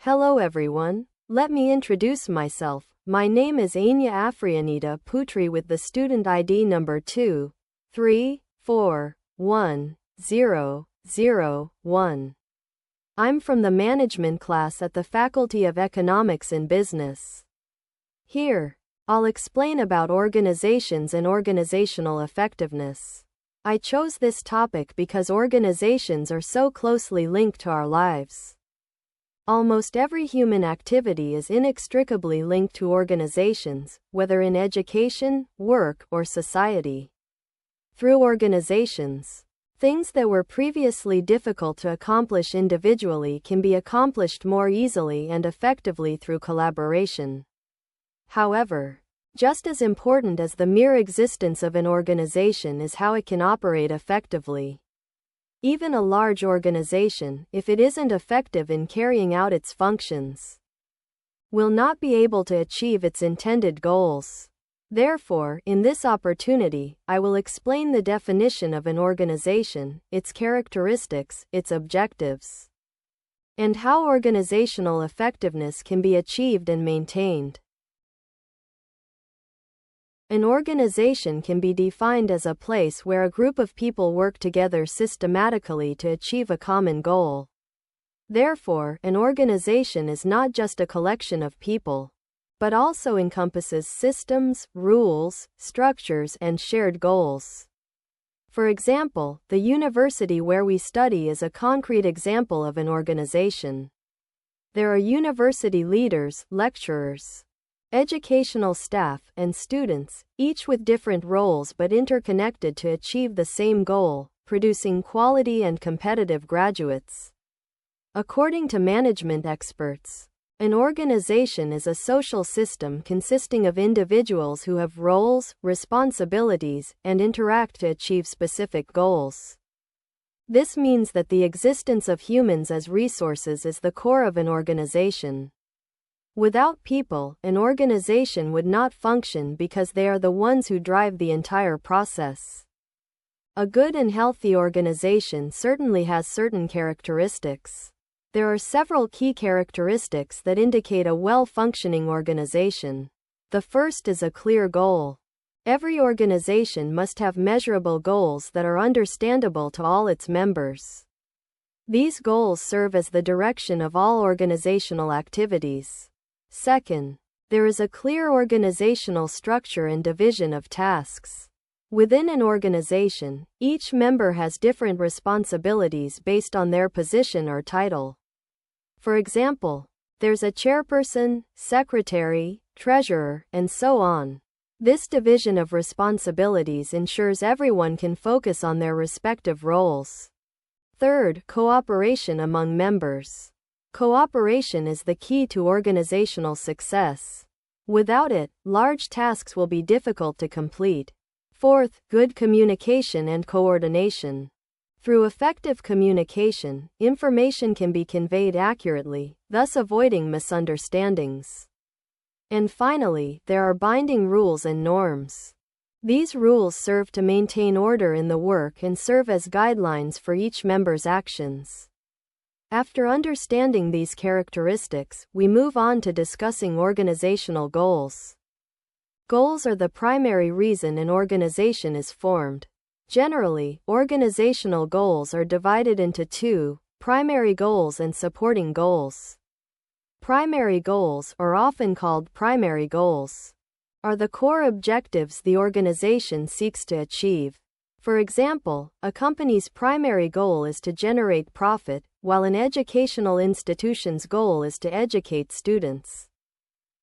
Hello everyone. Let me introduce myself. My name is Agne Afrianita Putri with the student ID number 2341001. I'm from the management class at the Faculty of Economics and Business. Here, I'll explain about organizations and organizational effectiveness. I chose this topic because organizations are so closely linked to our lives. Almost every human activity is inextricably linked to organizations, whether in education, work, or society. Through organizations, things that were previously difficult to accomplish individually can be accomplished more easily and effectively through collaboration. However, just as important as the mere existence of an organization is how it can operate effectively. Even a large organization, if it isn't effective in carrying out its functions, will not be able to achieve its intended goals. Therefore, in this opportunity, I will explain the definition of an organization, its characteristics, its objectives, and how organizational effectiveness can be achieved and maintained. An organization can be defined as a place where a group of people work together systematically to achieve a common goal. Therefore, an organization is not just a collection of people, but also encompasses systems, rules, structures, and shared goals. For example, the university where we study is a concrete example of an organization. There are university leaders, lecturers, educational staff, and students, each with different roles but interconnected to achieve the same goal, producing quality and competitive graduates. According to management experts, an organization is a social system consisting of individuals who have roles, responsibilities, and interact to achieve specific goals. This means that the existence of humans as resources is the core of an organization. Without people, an organization would not function because they are the ones who drive the entire process. A good and healthy organization certainly has certain characteristics. There are several key characteristics that indicate a well-functioning organization. The first is a clear goal. Every organization must have measurable goals that are understandable to all its members. These goals serve as the direction of all organizational activities. Second, there is a clear organizational structure and division of tasks. Within an organization, each member has different responsibilities based on their position or title. For example, there's a chairperson, secretary, treasurer, and so on. This division of responsibilities ensures everyone can focus on their respective roles. Third, cooperation among members. Cooperation is the key to organizational success. Without it, large tasks will be difficult to complete. Fourth, good communication and coordination. Through effective communication, information can be conveyed accurately, thus avoiding misunderstandings. And finally, there are binding rules and norms. These rules serve to maintain order in the work and serve as guidelines for each member's actions. After understanding these characteristics, we move on to discussing organizational goals. Goals are the primary reason an organization is formed. Generally, organizational goals are divided into two: primary goals and supporting goals. Primary goals, or often called primary goals, are the core objectives the organization seeks to achieve. For example, a company's primary goal is to generate profit, while an educational institution's goal is to educate students.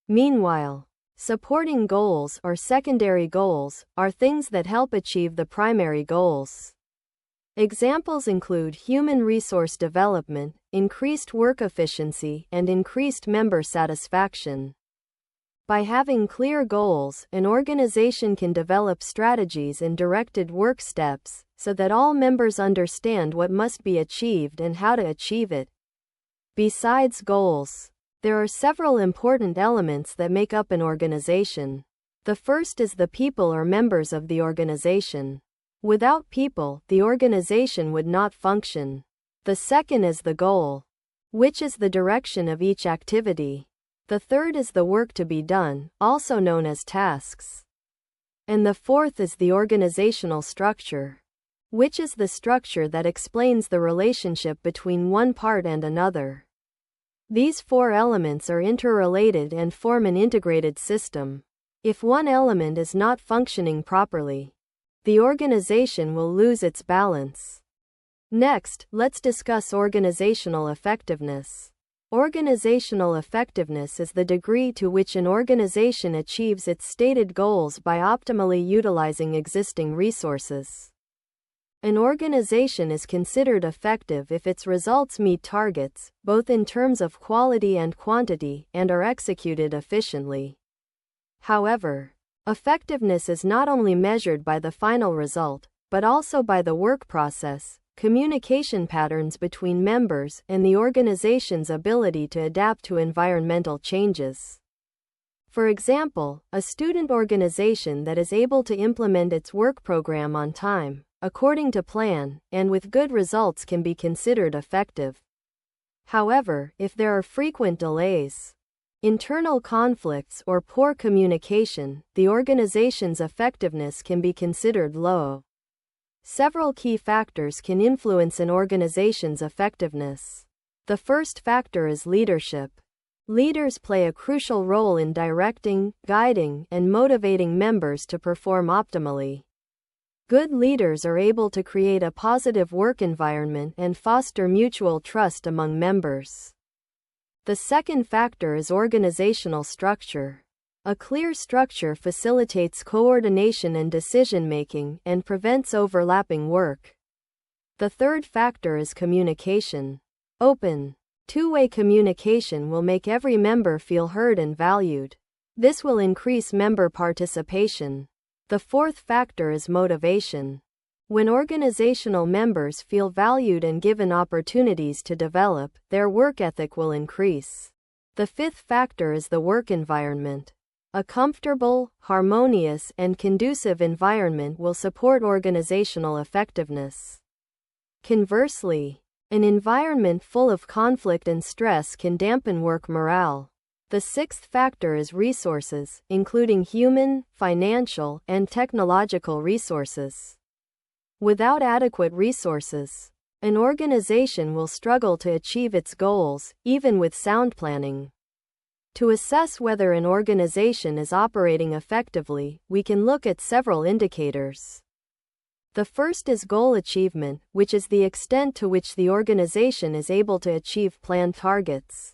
Meanwhile, supporting goals, or secondary goals, are things that help achieve the primary goals. Examples include human resource development, increased work efficiency, and increased member satisfaction. By having clear goals, an organization can develop strategies and directed work steps, so that all members understand what must be achieved and how to achieve it. Besides goals, there are several important elements that make up an organization. The first is the people or members of the organization. Without people, the organization would not function. The second is the goal. which is the direction of each activity. The third is the work to be done, also known as tasks. And the fourth is the organizational structure, which is the structure that explains the relationship between one part and another. These four elements are interrelated and form an integrated system. If one element is not functioning properly, the organization will lose its balance. Next, let's discuss organizational effectiveness. Organizational effectiveness is the degree to which an organization achieves its stated goals by optimally utilizing existing resources. An organization is considered effective if its results meet targets, both in terms of quality and quantity, and are executed efficiently. However, effectiveness is not only measured by the final result, but also by the work process, communication patterns between members, and the organization's ability to adapt to environmental changes. For example, a student organization that is able to implement its work program on time, according to plan, and with good results can be considered effective. However, if there are frequent delays, internal conflicts, or poor communication, the organization's effectiveness can be considered low. Several key factors can influence an organization's effectiveness. The first factor is leadership. Leaders play a crucial role in directing, guiding, and motivating members to perform optimally. Good leaders are able to create a positive work environment and foster mutual trust among members. The second factor is organizational structure. A clear structure facilitates coordination and decision-making and prevents overlapping work. The third factor is communication. Open, two-way communication will make every member feel heard and valued. This will increase member participation. The fourth factor is motivation. When organizational members feel valued and given opportunities to develop, their work ethic will increase. The fifth factor is the work environment. A comfortable, harmonious, and conducive environment will support organizational effectiveness. Conversely, an environment full of conflict and stress can dampen work morale. The sixth factor is resources, including human, financial, and technological resources. Without adequate resources, an organization will struggle to achieve its goals, even with sound planning. To assess whether an organization is operating effectively, we can look at several indicators. The first is goal achievement, which is the extent to which the organization is able to achieve planned targets.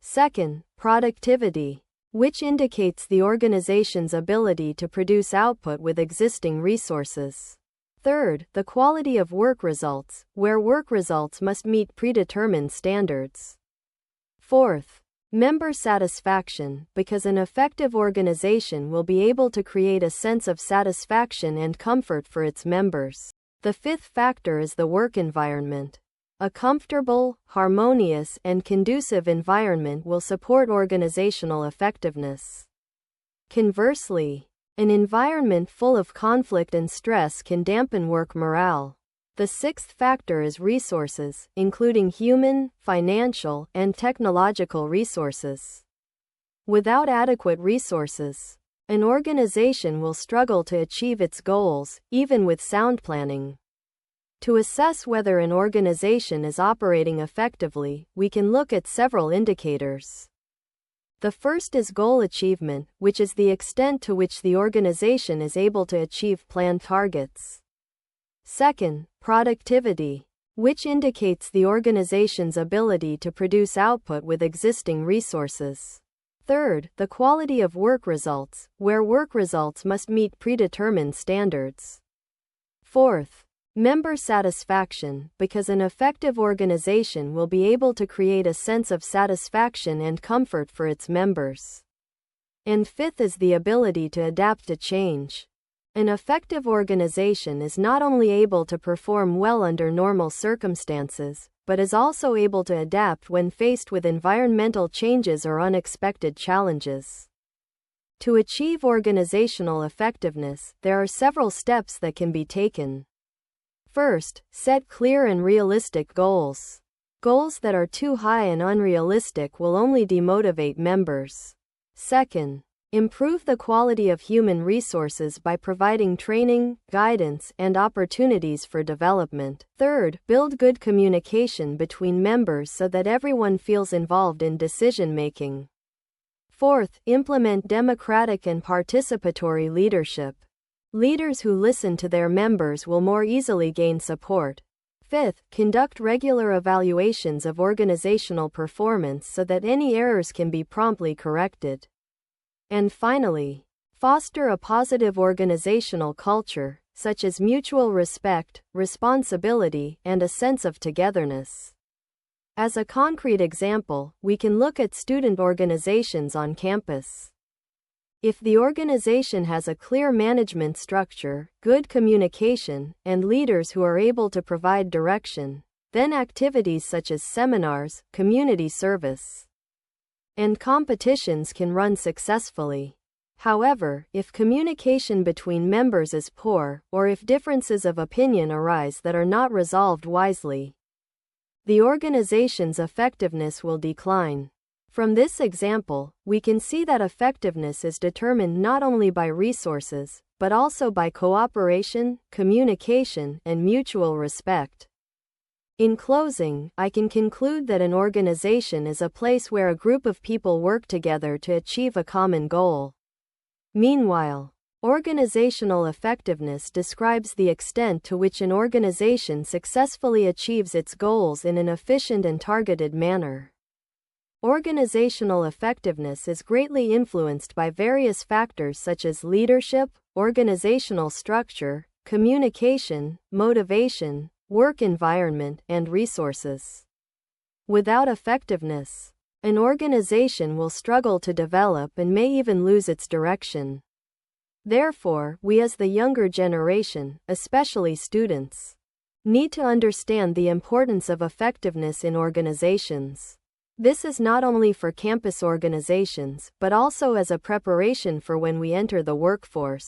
Second, productivity, which indicates the organization's ability to produce output with existing resources. Third, the quality of work results, where work results must meet predetermined standards. Fourth, member satisfaction, because an effective organization will be able to create a sense of satisfaction and comfort for its members. The fifth factor is the work environment. A comfortable, harmonious, and conducive environment will support organizational effectiveness. Conversely, an environment full of conflict and stress can dampen work morale. The sixth factor is resources, including human, financial, and technological resources. Without adequate resources, an organization will struggle to achieve its goals, even with sound planning. To assess whether an organization is operating effectively, we can look at several indicators. The first is goal achievement, which is the extent to which the organization is able to achieve planned targets. Second, productivity, which indicates the organization's ability to produce output with existing resources. Third, the quality of work results, where work results must meet predetermined standards. Fourth, member satisfaction, because an effective organization will be able to create a sense of satisfaction and comfort for its members. And fifth is the ability to adapt to change. An effective organization is not only able to perform well under normal circumstances, but is also able to adapt when faced with environmental changes or unexpected challenges. To achieve organizational effectiveness, there are several steps that can be taken. First, set clear and realistic goals. Goals that are too high and unrealistic will only demotivate members. Second, improve the quality of human resources by providing training, guidance, and opportunities for development. Third, build good communication between members so that everyone feels involved in decision-making. Fourth, implement democratic and participatory leadership. Leaders who listen to their members will more easily gain support. Fifth, conduct regular evaluations of organizational performance so that any errors can be promptly corrected. And finally, foster a positive organizational culture, such as mutual respect, responsibility, and a sense of togetherness. As a concrete example, we can look at student organizations on campus. If the organization has a clear management structure, good communication, and leaders who are able to provide direction, then activities such as seminars, community service, and competitions can run successfully. However, if communication between members is poor, or if differences of opinion arise that are not resolved wisely, the organization's effectiveness will decline. From this example, we can see that effectiveness is determined not only by resources, but also by cooperation, communication, and mutual respect. In closing, I can conclude that an organization is a place where a group of people work together to achieve a common goal. Meanwhile, organizational effectiveness describes the extent to which an organization successfully achieves its goals in an efficient and targeted manner. Organizational effectiveness is greatly influenced by various factors such as leadership, organizational structure, communication, motivation, work environment, and resources. Without effectiveness, an organization will struggle to develop and may even lose its direction. Therefore, we as the younger generation, especially students, need to understand the importance of effectiveness in organizations. This is not only for campus organizations, but also as a preparation for when we enter the workforce.